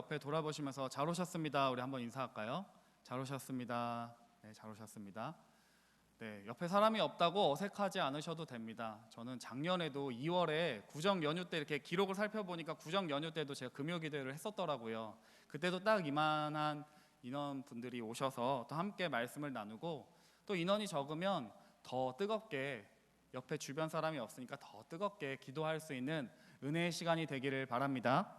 옆에 돌아보시면서 잘 오셨습니다. 우리 한번 인사할까요? 잘 오셨습니다. 네, 잘 오셨습니다. 네, 옆에 사람이 없다고 어색하지 않으셔도 됩니다. 저는 작년에도 2월에 구정 연휴 때 이렇게 기록을 살펴보니까 구정 연휴 때도 제가 금요기도를 했었더라고요. 그때도 딱 이만한 인원분들이 오셔서 또 함께 말씀을 나누고, 또 인원이 적으면 더 뜨겁게, 옆에 주변 사람이 없으니까 더 뜨겁게 기도할 수 있는 은혜의 시간이 되기를 바랍니다.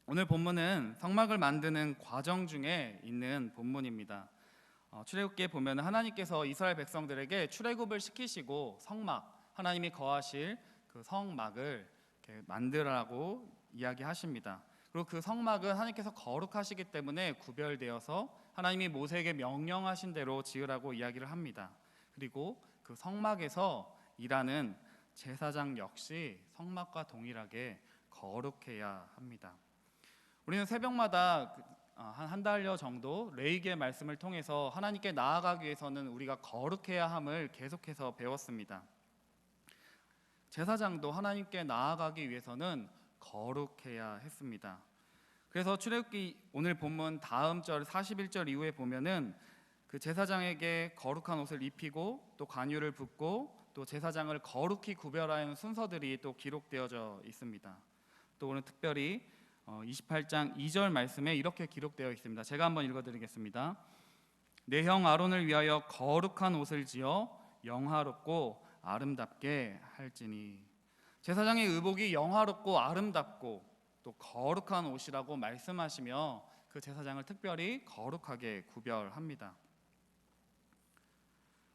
오늘 본문은 성막을 만드는 과정 중에 있는 본문입니다. 출애굽기에 보면 하나님께서 이스라엘 백성들에게 출애굽을 시키시고 성막, 하나님이 거하실 그 성막을 이렇게 만들라고 이야기하십니다. 그리고 그 성막은 하나님께서 거룩하시기 때문에 구별되어서 하나님이 모세에게 명령하신 대로 지으라고 이야기를 합니다. 그리고 그 성막에서 일하는 제사장 역시 성막과 동일하게 거룩해야 합니다. 우리는 새벽마다 한 달여 정도 레위기의 말씀을 통해서 하나님께 나아가기 위해서는 우리가 거룩해야 함을 계속해서 배웠습니다. 제사장도 하나님께 나아가기 위해서는 거룩해야 했습니다. 그래서 출애굽기 오늘 본문 다음 절 41절 이후에 보면은 그 제사장에게 거룩한 옷을 입히고 또 관유를 붓고 또 제사장을 거룩히 구별하는 순서들이 또 기록되어져 있습니다. 또 오늘 특별히 28장 2절 말씀에 이렇게 기록되어 있습니다. 제가 한번 읽어드리겠습니다. 내 형 아론을 위하여 거룩한 옷을 지어 영화롭고 아름답게 할지니. 제사장의 의복이 영화롭고 아름답고 또 거룩한 옷이라고 말씀하시며 그 제사장을 특별히 거룩하게 구별합니다.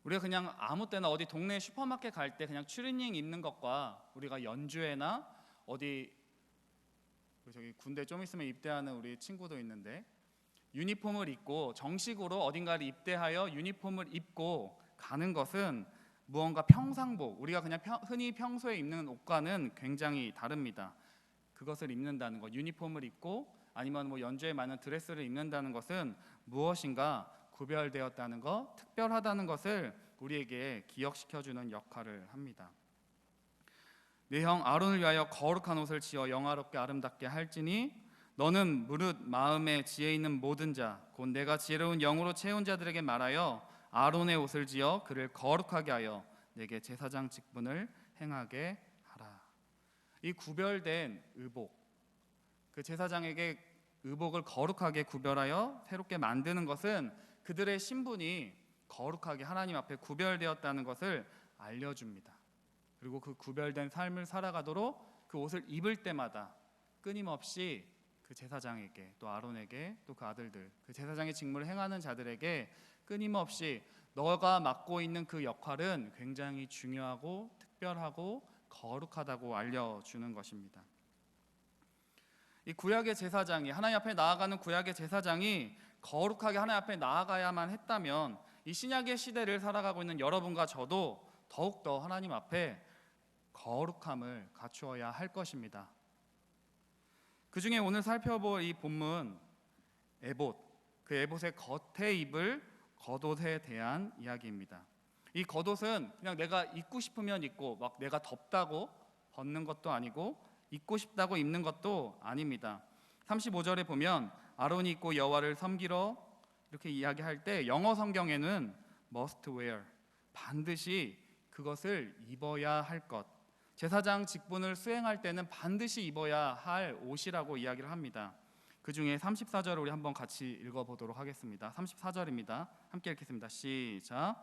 우리가 그냥 아무 때나 어디 동네 슈퍼마켓 갈 때 그냥 추리닝 입는 것과 우리가 연주회나 어디 저기 군대 좀 있으면 입대하는 우리 친구도 있는데 유니폼을 입고 정식으로 어딘가를 입대하여 유니폼을 입고 가는 것은 무언가 평상복, 우리가 그냥 흔히 평소에 입는 옷과는 굉장히 다릅니다. 그것을 입는다는 것, 유니폼을 입고 아니면 뭐 연주에 맞는 드레스를 입는다는 것은 무엇인가 구별되었다는 것, 특별하다는 것을 우리에게 기억시켜주는 역할을 합니다. 내 형 아론을 위하여 거룩한 옷을 지어 영화롭게 아름답게 할지니 너는 무릇 마음에 지혜 있는 모든 자 곧 내가 지혜로운 영으로 채운 자들에게 말하여 아론의 옷을 지어 그를 거룩하게 하여 내게 제사장 직분을 행하게 하라. 이 구별된 의복, 그 제사장에게 의복을 거룩하게 구별하여 새롭게 만드는 것은 그들의 신분이 거룩하게 하나님 앞에 구별되었다는 것을 알려줍니다. 그리고 그 구별된 삶을 살아가도록 그 옷을 입을 때마다 끊임없이 그 제사장에게 또 아론에게 또 그 아들들, 그 제사장의 직무를 행하는 자들에게 끊임없이 너가 맡고 있는 그 역할은 굉장히 중요하고 특별하고 거룩하다고 알려주는 것입니다. 이 구약의 제사장이, 하나님 앞에 나아가는 구약의 제사장이 거룩하게 하나님 앞에 나아가야만 했다면 이 신약의 시대를 살아가고 있는 여러분과 저도 더욱더 하나님 앞에 거룩함을 갖추어야 할 것입니다. 그 중에 오늘 살펴볼 이 본문 에봇, 그 에봇의 겉에 입을 겉옷에 대한 이야기입니다. 이 겉옷은 그냥 내가 입고 싶으면 입고 막 내가 덥다고 벗는 것도 아니고 입고 싶다고 입는 것도 아닙니다. 35절에 보면 아론이 입고 여호와를 섬기러 이렇게 이야기할 때 영어 성경에는 must wear, 반드시 그것을 입어야 할 것, 제사장 직분을 수행할 때는 반드시 입어야 할 옷이라고 이야기를 합니다. 그 중에 34절을 우리 한번 같이 읽어보도록 하겠습니다. 34절입니다. 함께 읽겠습니다. 시작.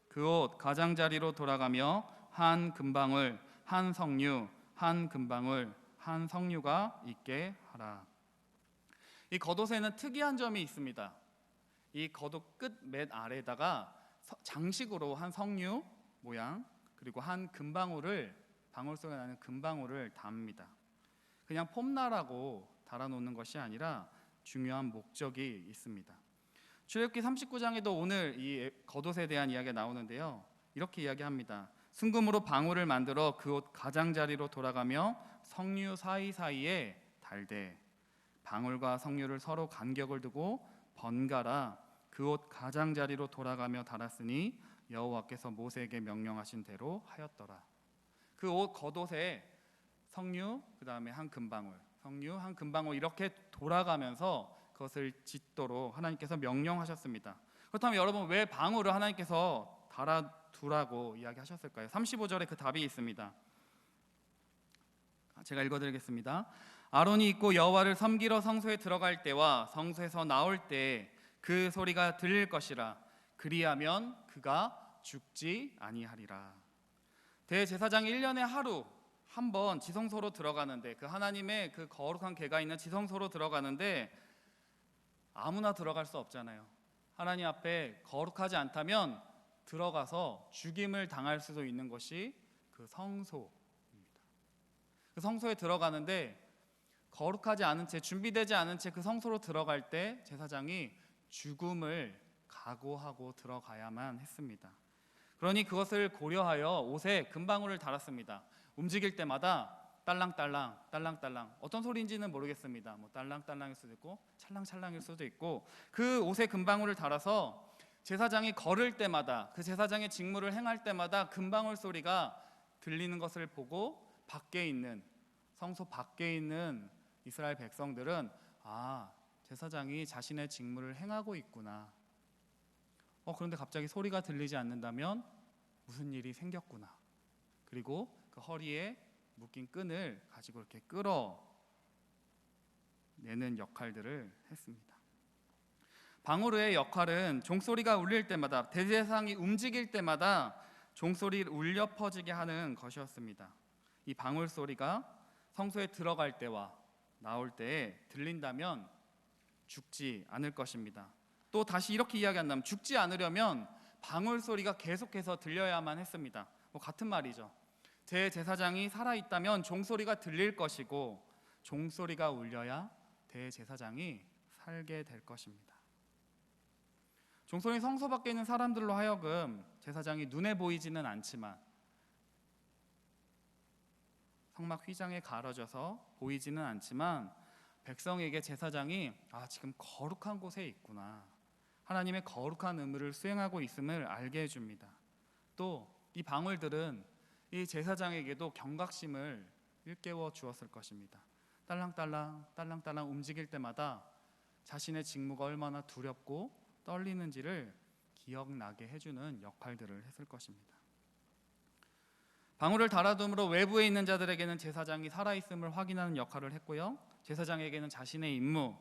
그 옷 가장자리로 돌아가며 한 금방울 한 석류 한 금방울 한 석류가 있게 하라. 이 겉옷에는 특이한 점이 있습니다. 이 겉옷 끝 맨 아래에다가 장식으로 한 석류 모양 그리고 한 금방울을, 방울 속에 나는 금방울을 담습니다. 그냥 폼나라고 달아놓는 것이 아니라 중요한 목적이 있습니다. 출애굽기 39장에도 오늘 이 겉옷에 대한 이야기가 나오는데요, 이렇게 이야기합니다. 순금으로 방울을 만들어 그 옷 가장자리로 돌아가며 석류 사이사이에 달되 방울과 석류를 서로 간격을 두고 번갈아 그 옷 가장자리로 돌아가며 달았으니 여호와께서 모세에게 명령하신 대로 하였더라. 그 옷 겉옷에 석류, 그 다음에 한 금방울, 석류, 한 금방울 이렇게 돌아가면서 그것을 짓도록 하나님께서 명령하셨습니다. 그렇다면 여러분, 왜 방울을 하나님께서 달아두라고 이야기하셨을까요? 35절에 그 답이 있습니다. 제가 읽어드리겠습니다. 아론이 입고 여호와를 섬기러 성소에 들어갈 때와 성소에서 나올 때 그 소리가 들릴 것이라. 그리하면 그가 죽지 아니하리라. 대제사장이 1년에 하루 한 번 지성소로 들어가는데, 그 하나님의 그 거룩한 궤가 있는 지성소로 들어가는데 아무나 들어갈 수 없잖아요. 하나님 앞에 거룩하지 않다면 들어가서 죽임을 당할 수도 있는 것이 그 성소입니다. 그 성소에 들어가는데 거룩하지 않은 채, 준비되지 않은 채 그 성소로 들어갈 때 제사장이 죽음을 각오하고 들어가야만 했습니다. 그러니 그것을 고려하여 옷에 금방울을 달았습니다. 움직일 때마다 딸랑딸랑 딸랑딸랑, 어떤 소리인지는 모르겠습니다. 뭐 딸랑딸랑일 수도 있고 찰랑찰랑일 수도 있고, 그 옷에 금방울을 달아서 제사장이 걸을 때마다, 그 제사장의 직무를 행할 때마다 금방울 소리가 들리는 것을 보고 밖에 있는, 성소 밖에 있는 이스라엘 백성들은 제사장이 자신의 직무를 행하고 있구나. 그런데 갑자기 소리가 들리지 않는다면 무슨 일이 생겼구나. 그리고 그 허리에 묶인 끈을 가지고 이렇게 끌어내는 역할들을 했습니다. 방울의 역할은 종소리가 울릴 때마다, 대제사장이 움직일 때마다 종소리를 울려 퍼지게 하는 것이었습니다. 이 방울 소리가 성소에 들어갈 때와 나올 때에 들린다면 죽지 않을 것입니다. 또 다시 이렇게 이야기한다면, 죽지 않으려면 방울 소리가 계속해서 들려야만 했습니다. 같은 말이죠. 대제사장이 살아있다면 종소리가 들릴 것이고, 종소리가 울려야 대제사장이 살게 될 것입니다. 종소리 성소 밖에 있는 사람들로 하여금 제사장이 눈에 보이지는 않지만, 성막 휘장에 가려져서 보이지는 않지만 백성에게 제사장이 지금 거룩한 곳에 있구나, 하나님의 거룩한 의무를 수행하고 있음을 알게 해줍니다. 또 이 방울들은 이 제사장에게도 경각심을 일깨워 주었을 것입니다. 딸랑딸랑 딸랑딸랑 움직일 때마다 자신의 직무가 얼마나 두렵고 떨리는지를 기억나게 해주는 역할들을 했을 것입니다. 방울을 달아둠으로 외부에 있는 자들에게는 제사장이 살아있음을 확인하는 역할을 했고요, 제사장에게는 자신의 임무,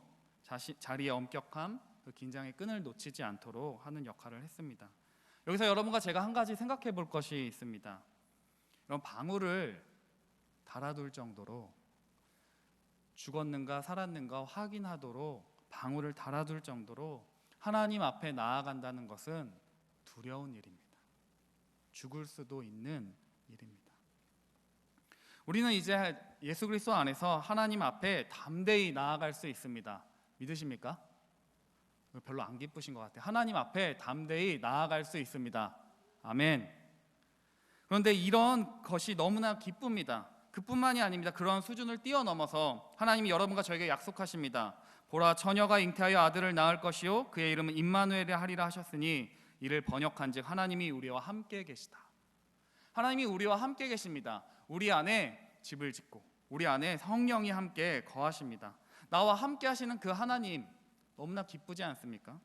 자리의 엄격함, 그 긴장의 끈을 놓치지 않도록 하는 역할을 했습니다. 여기서 여러분과 제가 한 가지 생각해 볼 것이 있습니다. 이런 방울을 달아둘 정도로 죽었는가 살았는가 확인하도록 방울을 달아둘 정도로 하나님 앞에 나아간다는 것은 두려운 일입니다. 죽을 수도 있는 일입니다. 우리는 이제 예수 그리스도 안에서 하나님 앞에 담대히 나아갈 수 있습니다. 믿으십니까? 별로 안 기쁘신 것 같아요. 하나님 앞에 담대히 나아갈 수 있습니다. 아멘. 그런데 이런 것이 너무나 기쁩니다. 그뿐만이 아닙니다. 그런 수준을 뛰어넘어서 하나님이 여러분과 저에게 약속하십니다. 보라, 처녀가 잉태하여 아들을 낳을 것이요 그의 이름은 임마누엘이라 하리라 하셨으니, 이를 번역한즉 하나님이 우리와 함께 계시다. 하나님이 우리와 함께 계십니다. 우리 안에 집을 짓고 우리 안에 성령이 함께 거하십니다. 나와 함께 하시는 그 하나님, 너무나 기쁘지 않습니까?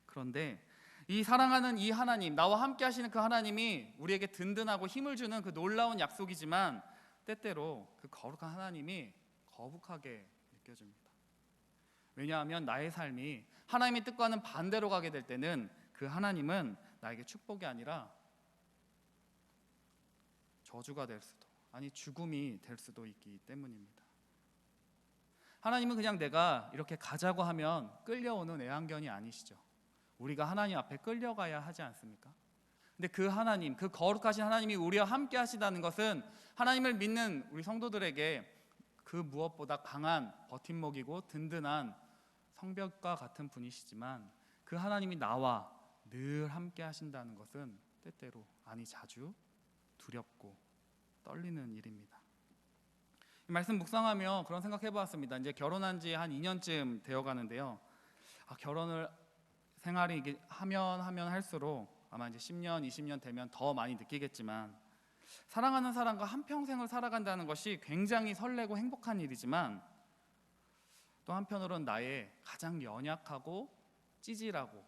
그런데 이 사랑하는 이 하나님, 나와 함께 하시는 그 하나님이 우리에게 든든하고 힘을 주는 그 놀라운 약속이지만, 때때로 그 거룩한 하나님이 거북하게 느껴집니다. 왜냐하면 나의 삶이 하나님의 뜻과는 반대로 가게 될 때는 그 하나님은 나에게 축복이 아니라 저주가 될 수도, 아니 죽음이 될 수도 있기 때문입니다. 하나님은 그냥 내가 이렇게 가자고 하면 끌려오는 애완견이 아니시죠. 우리가 하나님 앞에 끌려가야 하지 않습니까? 근데 그 하나님, 그 거룩하신 하나님이 우리와 함께 하시다는 것은 하나님을 믿는 우리 성도들에게 그 무엇보다 강한 버팀목이고 든든한 성벽과 같은 분이시지만, 그 하나님이 나와 늘 함께 하신다는 것은 때때로, 아니 자주 두렵고 떨리는 일입니다. 이 말씀 묵상하며 그런 생각해 보았습니다. 이제 결혼한 지 한 2년쯤 되어 가는데요. 결혼을 생활이 이게 하면 할수록 아마 이제 10년, 20년 되면 더 많이 느끼겠지만, 사랑하는 사람과 한평생을 살아간다는 것이 굉장히 설레고 행복한 일이지만 또 한편으로는 나의 가장 연약하고 찌질하고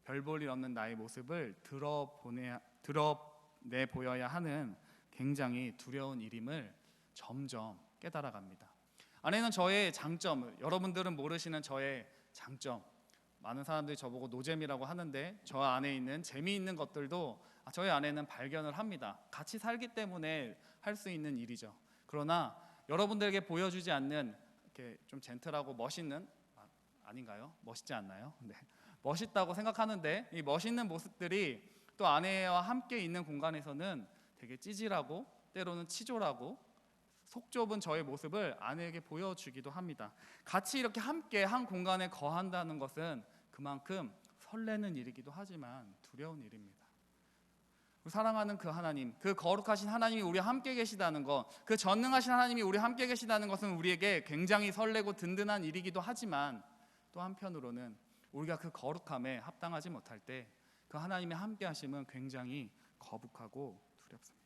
별 볼 일 없는 나의 모습을 드러내 보여야 하는 굉장히 두려운 일임을 점점 깨달아갑니다. 안에는 저의 장점, 여러분들은 모르시는 저의 장점, 많은 사람들이 저보고 노잼이라고 하는데 저 안에 있는 재미있는 것들도 저희 안에는 발견을 합니다. 같이 살기 때문에 할 수 있는 일이죠. 그러나 여러분들에게 보여주지 않는 이렇게 좀 젠틀하고 멋있는, 아닌가요? 멋있지 않나요? 네. 멋있다고 생각하는데 이 멋있는 모습들이 또 아내와 함께 있는 공간에서는 되게 찌질하고 때로는 치졸하고 속 좁은 저의 모습을 아내에게 보여주기도 합니다. 같이 이렇게 함께 한 공간에 거한다는 것은 그만큼 설레는 일이기도 하지만 두려운 일입니다. 사랑하는 그 하나님, 그 거룩하신 하나님이 우리와 함께 계시다는 것, 그 전능하신 하나님이 우리와 함께 계시다는 것은 우리에게 굉장히 설레고 든든한 일이기도 하지만 또 한편으로는 우리가 그 거룩함에 합당하지 못할 때 그 하나님의 함께 하심은 굉장히 거북하고 두렵습니다.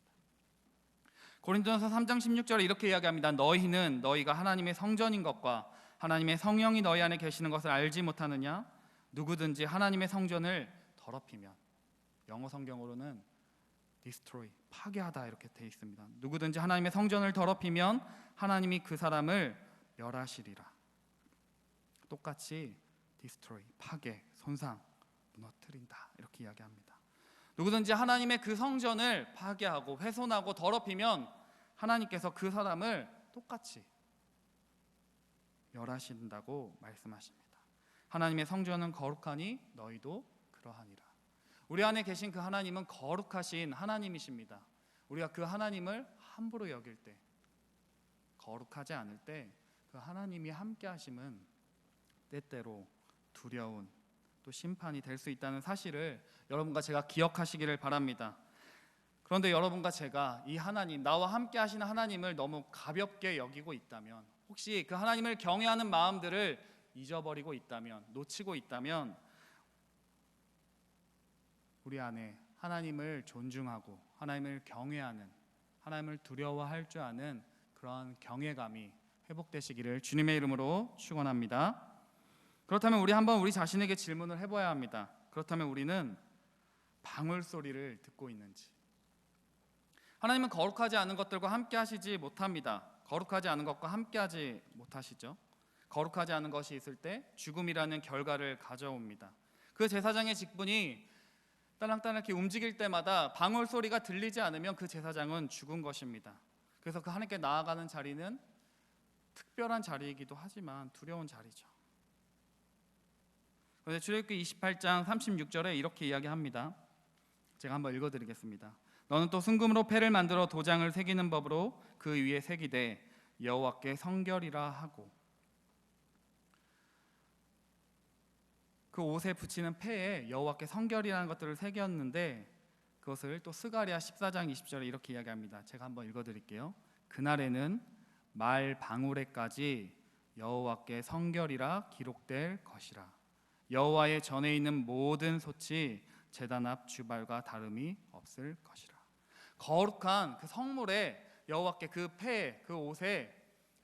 고린도전서 3장 16절에 이렇게 이야기합니다. 너희는 너희가 하나님의 성전인 것과 하나님의 성령이 너희 안에 계시는 것을 알지 못하느냐? 누구든지 하나님의 성전을 더럽히면, 영어 성경으로는 destroy, 파괴하다 이렇게 되어 있습니다. 누구든지 하나님의 성전을 더럽히면 하나님이 그 사람을 멸하시리라. 똑같이 destroy, 파괴, 손상, 무너뜨린다 이렇게 이야기합니다. 누구든지 하나님의 그 성전을 파괴하고 훼손하고 더럽히면 하나님께서 그 사람을 똑같이 멸하신다고 말씀하십니다. 하나님의 성전은 거룩하니 너희도 그러하니라. 우리 안에 계신 그 하나님은 거룩하신 하나님이십니다. 우리가 그 하나님을 함부로 여길 때, 거룩하지 않을 때 그 하나님이 함께 하심은 때때로 두려운 또 심판이 될 수 있다는 사실을 여러분과 제가 기억하시기를 바랍니다. 그런데 여러분과 제가 이 하나님, 나와 함께 하시는 하나님을 너무 가볍게 여기고 있다면, 혹시 그 하나님을 경외하는 마음들을 잊어버리고 있다면, 놓치고 있다면 우리 안에 하나님을 존중하고 하나님을 경외하는, 하나님을 두려워할 줄 아는 그런 경외감이 회복되시기를 주님의 이름으로 축원합니다. 그렇다면 우리 한번 우리 자신에게 질문을 해봐야 합니다. 그렇다면 우리는 방울소리를 듣고 있는지. 하나님은 거룩하지 않은 것들과 함께 하시지 못합니다. 거룩하지 않은 것과 함께 하지 못하시죠. 거룩하지 않은 것이 있을 때 죽음이라는 결과를 가져옵니다. 그 제사장의 직분이 딸랑딸랑 이렇게 움직일 때마다 방울소리가 들리지 않으면 그 제사장은 죽은 것입니다. 그래서 그 하나님께 나아가는 자리는 특별한 자리이기도 하지만 두려운 자리죠. 그런데 출애굽기 28장 36절에 이렇게 이야기합니다. 제가 한번 읽어드리겠습니다. 너는 또 순금으로 패를 만들어 도장을 새기는 법으로 그 위에 새기되 여호와께 성결이라 하고, 그 옷에 붙이는 패에 여호와께 성결이라는 것들을 새겼는데 그것을 또 스가랴 14장 20절에 이렇게 이야기합니다. 제가 한번 읽어드릴게요. 그날에는 말 방울에까지 여호와께 성결이라 기록될 것이라. 여호와의 전에 있는 모든 솥이 제단 앞 주발과 다름이 없을 것이라. 거룩한 그 성물에 여호와께 그 패에, 그 옷에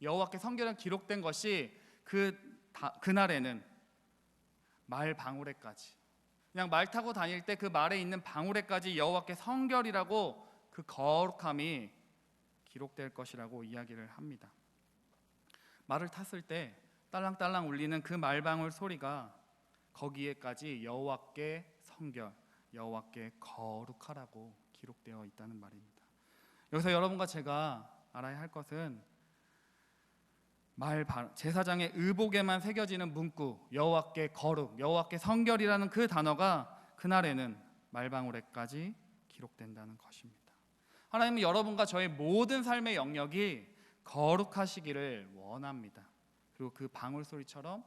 여호와께 성결한 기록된 것이 그날에는 말 방울에까지, 그냥 말 타고 다닐 때 그 말에 있는 방울에까지 여호와께 성결이라고 그 거룩함이 기록될 것이라고 이야기를 합니다. 말을 탔을 때 딸랑딸랑 울리는 그 말방울 소리가 거기에까지 여호와께 성결, 여호와께 거룩하라고 기록되어 있다는 말입니다. 여기서 여러분과 제가 알아야 할 것은 제사장의 의복에만 새겨지는 문구 여호와께 거룩, 여호와께 성결이라는 그 단어가 그날에는 말방울에까지 기록된다는 것입니다. 하나님은 여러분과 저의 모든 삶의 영역이 거룩하시기를 원합니다. 그리고 그 방울소리처럼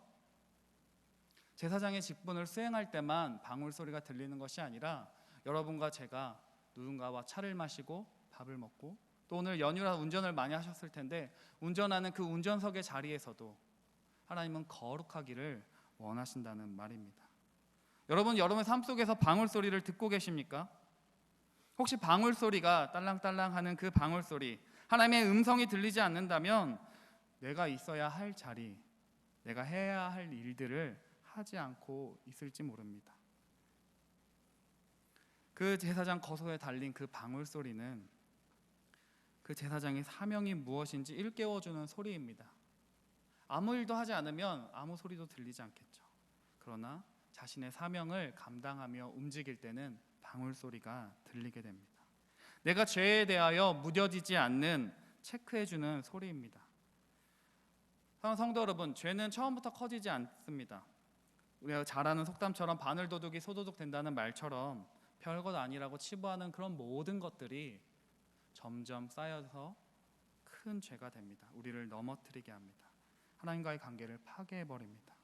제사장의 직분을 수행할 때만 방울소리가 들리는 것이 아니라 여러분과 제가 누군가와 차를 마시고 밥을 먹고 또 오늘 연휴라 운전을 많이 하셨을 텐데 운전하는 그 운전석의 자리에서도 하나님은 거룩하기를 원하신다는 말입니다. 여러분, 여러분의 삶 속에서 방울소리를 듣고 계십니까? 혹시 방울 소리가 딸랑딸랑 하는 그 방울 소리, 하나님의 음성이 들리지 않는다면 내가 있어야 할 자리, 내가 해야 할 일들을 하지 않고 있을지 모릅니다. 그 제사장 거소에 달린 그 방울 소리는 그 제사장의 사명이 무엇인지 일깨워주는 소리입니다. 아무 일도 하지 않으면 아무 소리도 들리지 않겠죠. 그러나 자신의 사명을 감당하며 움직일 때는 방울 소리가 들리게 됩니다. 내가 죄에 대하여 무뎌지지 않는 체크해주는 소리입니다. 사랑하는 성도 여러분, 죄는 처음부터 커지지 않습니다. 우리가 잘 아는 속담처럼 바늘 도둑이 소도둑 된다는 말처럼 별것 아니라고 치부하는 그런 모든 것들이 점점 쌓여서 큰 죄가 됩니다. 우리를 넘어뜨리게 합니다. 하나님과의 관계를 파괴해버립니다.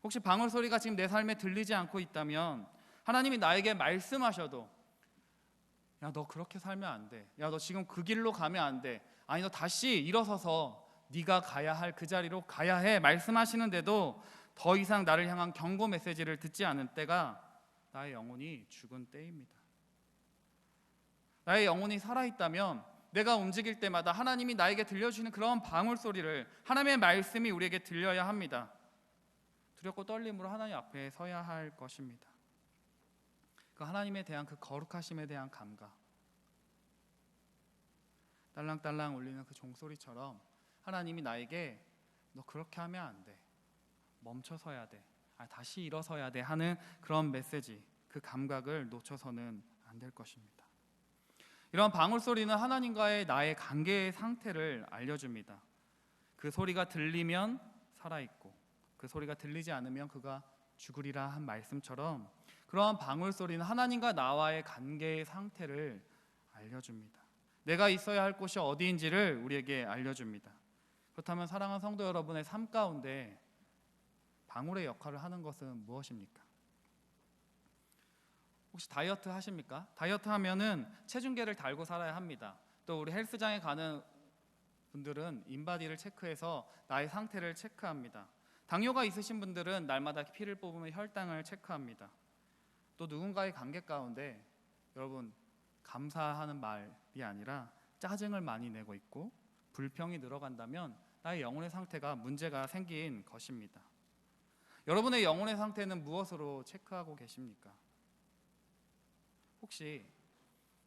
혹시 방울 소리가 지금 내 삶에 들리지 않고 있다면 하나님이 나에게 말씀하셔도 야, 너 그렇게 살면 안 돼. 야, 너 지금 그 길로 가면 안 돼. 아니, 너 다시 일어서서 네가 가야 할 그 자리로 가야 해 말씀하시는데도 더 이상 나를 향한 경고 메시지를 듣지 않은 때가 나의 영혼이 죽은 때입니다. 나의 영혼이 살아있다면 내가 움직일 때마다 하나님이 나에게 들려주시는 그런 방울 소리를, 하나님의 말씀이 우리에게 들려야 합니다. 두렵고 떨림으로 하나님 앞에 서야 할 것입니다. 그 하나님에 대한 그 거룩하심에 대한 감각, 딸랑딸랑 울리는 그 종소리처럼 하나님이 나에게 너 그렇게 하면 안 돼, 멈춰서야 돼, 다시 일어서야 돼 하는 그런 메시지, 그 감각을 놓쳐서는 안 될 것입니다. 이런 방울 소리는 하나님과의 나의 관계의 상태를 알려줍니다. 그 소리가 들리면 살아있고 그 소리가 들리지 않으면 그가 죽으리라 한 말씀처럼 그러한 방울 소리는 하나님과 나와의 관계의 상태를 알려줍니다. 내가 있어야 할 곳이 어디인지를 우리에게 알려줍니다. 그렇다면 사랑하는 성도 여러분의 삶 가운데 방울의 역할을 하는 것은 무엇입니까? 혹시 다이어트 하십니까? 다이어트 하면은 체중계를 달고 살아야 합니다. 또 우리 헬스장에 가는 분들은 인바디를 체크해서 나의 상태를 체크합니다. 당뇨가 있으신 분들은 날마다 피를 뽑으며 혈당을 체크합니다. 또 누군가의 관계 가운데 여러분 감사하는 말이 아니라 짜증을 많이 내고 있고 불평이 늘어간다면 나의 영혼의 상태가 문제가 생긴 것입니다. 여러분의 영혼의 상태는 무엇으로 체크하고 계십니까? 혹시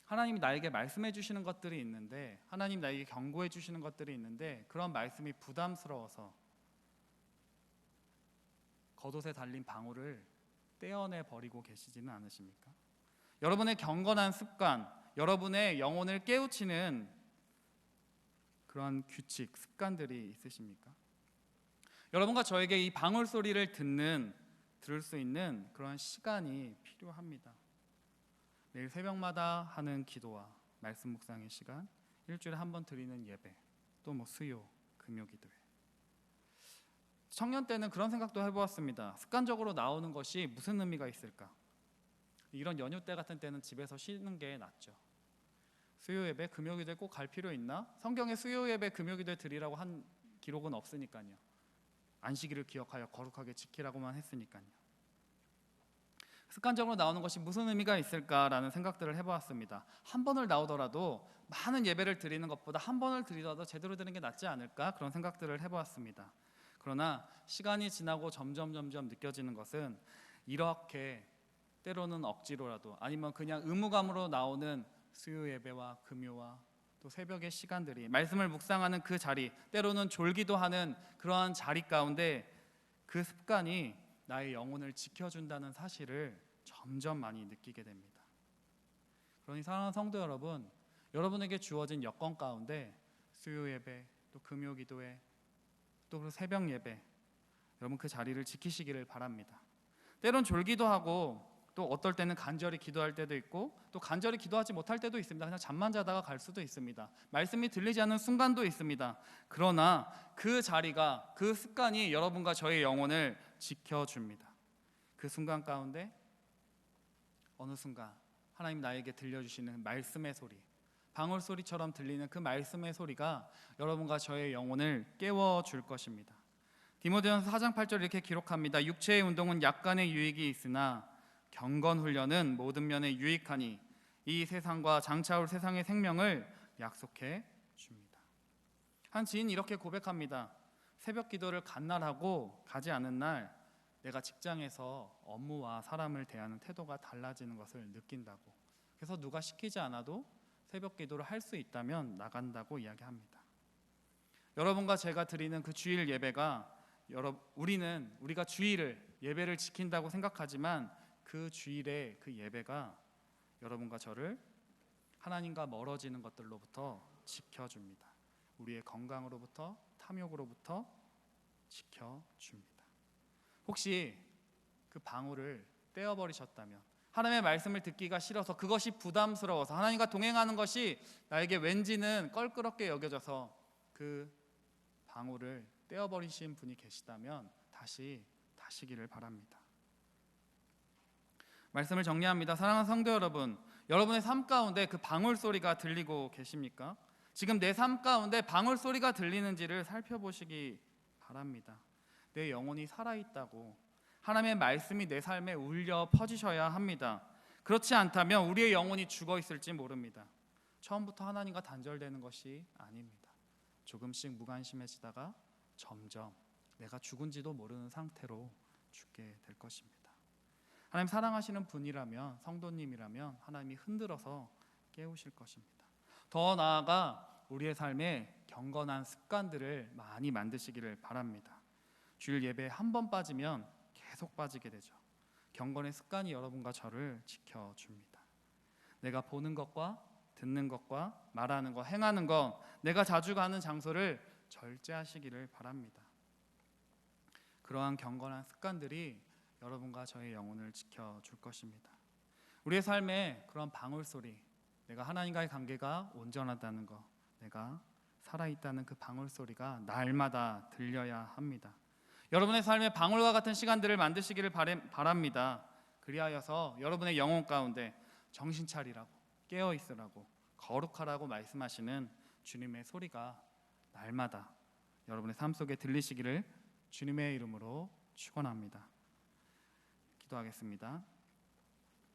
하나님이 나에게 말씀해 주시는 것들이 있는데, 하나님 나에게 경고해 주시는 것들이 있는데 그런 말씀이 부담스러워서 겉옷에 달린 방울을 떼어내 버리고 계시지는 않으십니까? 여러분의 경건한 습관, 여러분의 영혼을 깨우치는 그런 규칙, 습관들이 있으십니까? 여러분과 저에게 이 방울 소리를 들을 수 있는 그런 시간이 필요합니다. 매일 새벽마다 하는 기도와 말씀 묵상의 시간, 일주일에 한 번 드리는 예배, 또 수요, 금요 기도회. 청년 때는 그런 생각도 해보았습니다. 습관적으로 나오는 것이 무슨 의미가 있을까? 이런 연휴 때 같은 때는 집에서 쉬는 게 낫죠. 수요 예배, 금요 기도회 꼭 갈 필요 있나? 성경에 수요 예배, 금요 기도회 드리라고 한 기록은 없으니까요. 안식일을 기억하여 거룩하게 지키라고만 했으니까요. 습관적으로 나오는 것이 무슨 의미가 있을까라는 생각들을 해보았습니다. 한 번을 나오더라도 많은 예배를 드리는 것보다 한 번을 드리더라도 제대로 드리는 게 낫지 않을까, 그런 생각들을 해보았습니다. 그러나 시간이 지나고 점점 느껴지는 것은 이렇게 때로는 억지로라도 아니면 그냥 의무감으로 나오는 수요 예배와 금요와 또 새벽의 시간들이, 말씀을 묵상하는 그 자리, 때로는 졸기도 하는 그러한 자리 가운데 그 습관이 나의 영혼을 지켜준다는 사실을 점점 많이 느끼게 됩니다. 그러니 사랑하는 성도 여러분, 여러분에게 주어진 여건 가운데 수요 예배, 또 금요 기도회, 또 새벽 예배, 여러분 그 자리를 지키시기를 바랍니다. 때론 졸기도 하고 또 어떨 때는 간절히 기도할 때도 있고 또 간절히 기도하지 못할 때도 있습니다. 그냥 잠만 자다가 갈 수도 있습니다. 말씀이 들리지 않는 순간도 있습니다. 그러나 그 자리가, 그 습관이 여러분과 저의 영혼을 지켜줍니다. 그 순간 가운데 어느 순간 하나님 나에게 들려주시는 말씀의 소리, 방울 소리처럼 들리는 그 말씀의 소리가 여러분과 저의 영혼을 깨워줄 것입니다. 디모데전서 4장 8절 이렇게 기록합니다. 육체의 운동은 약간의 유익이 있으나 경건 훈련은 모든 면에 유익하니 이 세상과 장차올 세상의 생명을 약속해 줍니다. 한 지인이 이렇게 고백합니다. 새벽 기도를 간날하고 가지 않은 날 내가 직장에서 업무와 사람을 대하는 태도가 달라지는 것을 느낀다고. 그래서 누가 시키지 않아도 새벽 기도를 할 수 있다면 나간다고 이야기합니다. 여러분과 제가 드리는 그 주일 예배가 우리가 주일을 예배를 지킨다고 생각하지만 그 주일의 그 예배가 여러분과 저를 하나님과 멀어지는 것들로부터 지켜줍니다. 우리의 건강으로부터 탐욕으로부터 지켜줍니다. 혹시 그 방울을 떼어버리셨다면, 하나님의 말씀을 듣기가 싫어서, 그것이 부담스러워서, 하나님과 동행하는 것이 나에게 왠지는 껄끄럽게 여겨져서 그 방울을 떼어버리신 분이 계시다면 다시 다시기를 바랍니다. 말씀을 정리합니다. 사랑하는 성도 여러분, 여러분의 삶 가운데 그 방울 소리가 들리고 계십니까? 지금 내 삶 가운데 방울 소리가 들리는지를 살펴보시기 바랍니다. 내 영혼이 살아있다고 하나님의 말씀이 내 삶에 울려 퍼지셔야 합니다. 그렇지 않다면 우리의 영혼이 죽어 있을지 모릅니다. 처음부터 하나님과 단절되는 것이 아닙니다. 조금씩 무관심해지다가 점점 내가 죽은지도 모르는 상태로 죽게 될 것입니다. 하나님 사랑하시는 분이라면, 성도님이라면 하나님이 흔들어서 깨우실 것입니다. 더 나아가 우리의 삶에 경건한 습관들을 많이 만드시기를 바랍니다. 주일 예배에 한 번 빠지면 계속 빠지게 되죠. 경건의 습관이 여러분과 저를 지켜줍니다. 내가 보는 것과 듣는 것과 말하는 것, 행하는 것, 내가 자주 가는 장소를 절제하시기를 바랍니다. 그러한 경건한 습관들이 여러분과 저의 영혼을 지켜줄 것입니다. 우리의 삶에 그런 방울소리, 내가 하나님과의 관계가 온전하다는 것, 내가 살아있다는 그 방울소리가 날마다 들려야 합니다. 여러분의 삶에 방울과 같은 시간들을 만드시기를 바랍니다. 그리하여서 여러분의 영혼 가운데 정신 차리라고, 깨어 있으라고, 거룩하라고 말씀하시는 주님의 소리가 날마다 여러분의 삶 속에 들리시기를 주님의 이름으로 축원합니다. 기도하겠습니다.